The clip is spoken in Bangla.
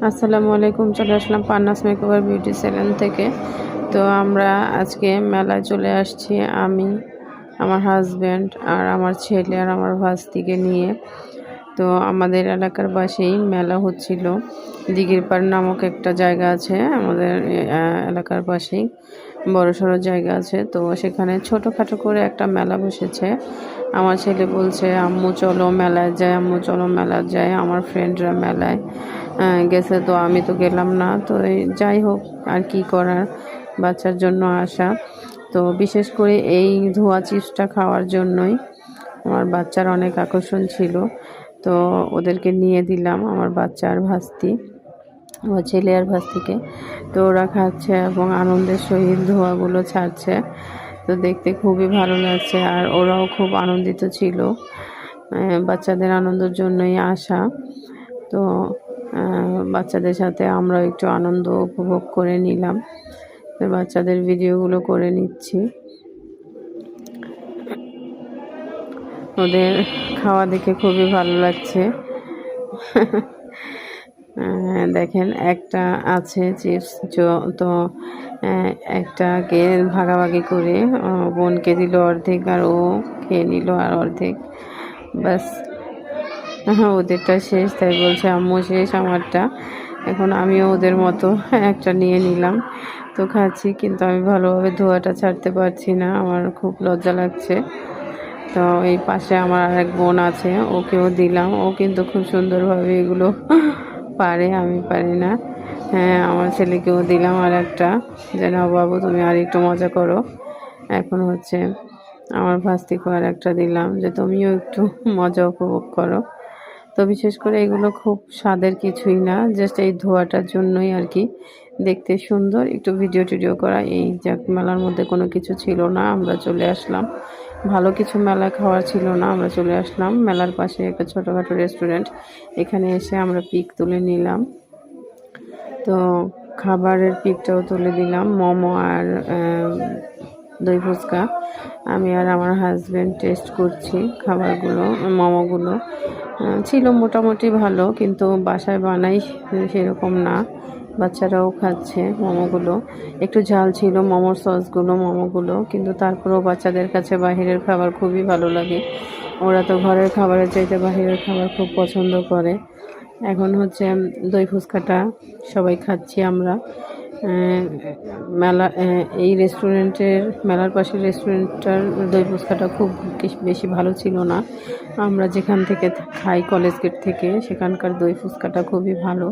আসসালামু আলাইকুম। চলে আসলাম পান্নাস মেকওভার বিউটি সেলুন থেকে। তো আমরা আজকে মেলায় চলে আসছি, আমি, আমার হাজব্যান্ড আর আমার ছেলে আর আমার ভাস্তিকে নিয়ে। তো আমাদের এলাকার পাশেই মেলা হচ্ছিল। দিঘিরপাড় নামক একটা জায়গা আছে আমাদের এলাকার পাশেই, বড়সড় জায়গা আছে। তো সেখানে ছোটোখাটো করে একটা মেলা বসেছে। আমার ছেলে বলছে, আম্মু চলো মেলায় যাই, আম্মু চলো মেলায় যাই। আমার ফ্রেন্ডরা মেলায় গেছে, তো আমি তো গেলাম না। তো যাই হোক, আর কি করার, বাচ্চার জন্য আসা। তো বিশেষ করে এই ধোয়া চিপসটা খাওয়ার জন্যই আমার বাচ্চার অনেক আকর্ষণ ছিল। তো ওদেরকে নিয়ে দিলাম, আমার বাচ্চা আর ভাস্তি, আমার ছেলে আর ভাস্তিকে। তো ওরা খাচ্ছে এবং আনন্দের সহিত ধোঁয়াগুলো ছাড়ছে। তো দেখতে খুবই ভালো লাগছে, আর ওরাও খুব আনন্দিত ছিল। বাচ্চাদের আনন্দের জন্যই আসা। তো বাচ্চাদের সাথে আমরা একটু আনন্দ উপভোগ করে নিলাম। তো বাচ্চাদের ভিডিওগুলো করে নিচ্ছি। ওদের খাওয়া দেখে খুবই ভালো লাগছে। দেখেন, একটা আছে চিপস, তো একটাকে ভাগাভাগি করে বোনকে দিল অর্ধেক, আর ও খেয়ে নিল আর অর্ধেক। ব্যাস, ওদেরটা শেষ, তাই বলছে আম্মু শেষ আমারটা। এখন আমিও ওদের মতো একটা নিয়ে নিলাম। তো খাচ্ছি, কিন্তু আমি ভালোভাবে ধোঁয়াটা ছাড়তে পারছি না, আমার খুব লজ্জা লাগছে। তো এই পাশে আমার আরেক বোন আছে, ওকেও দিলাম। ও কিন্তু খুব সুন্দরভাবে এগুলো পারে, আমি পারি না। হ্যাঁ, আমার ছেলেকেও দিলাম আর একটা, যে না বাবু তুমি আর একটু মজা করো। এখন হচ্ছে আমার ভাস্তিকেও আর একটা দিলাম, যে তুমিও একটু মজা উপভোগ করো। তো বিশেষ করে এগুলো খুব স্বাদের কিছুই না, জাস্ট এই ধোয়াটার জন্যই আর কি, দেখতে সুন্দর, একটু ভিডিও টিডিও করা। এই যাক, মেলার মধ্যে কোনো কিছু ছিল না, আমরা চলে আসলাম। ভালো কিছু মেলা খাওয়ার ছিল না, আমরা চলে আসলাম মেলার পাশে একটা ছোটোখাটো রেস্টুরেন্ট। এখানে এসে আমরা পিক তুলে নিলাম। তো খাবারের পিকটাও তুলে দিলাম, মোমো আর দই ফুচকা। আমি আর আমার হাজব্যান্ড টেস্ট করছি খাবারগুলো, মোমোগুলো ছিল মোটামুটি ভালো, কিন্তু বাসায় বানাই সেরকম না। বাচ্চারাও খাচ্ছে মোমোগুলো, একটু ঝাল ছিল মোমোর সসগুলো, মোমোগুলো, কিন্তু তারপরেও বাচ্চাদের কাছে বাহিরের খাবার খুবই ভালো লাগে। ওরা তো ঘরের খাবারের চাইতে বাহিরের খাবার খুব পছন্দ করে। এখন হচ্ছে দই ফুচকাটা সবাই খাচ্ছি আমরা। মেলা এই রেস্টুরেন্টের, মেলার পাশের রেস্টুরেন্টটার দই ফুচকাটা খুব বেশি ভালো ছিল না। আমরা যেখান থেকে খাই, কলেজ গেট থেকে, সেখানকার দই ফুচকাটা খুবই ভালো।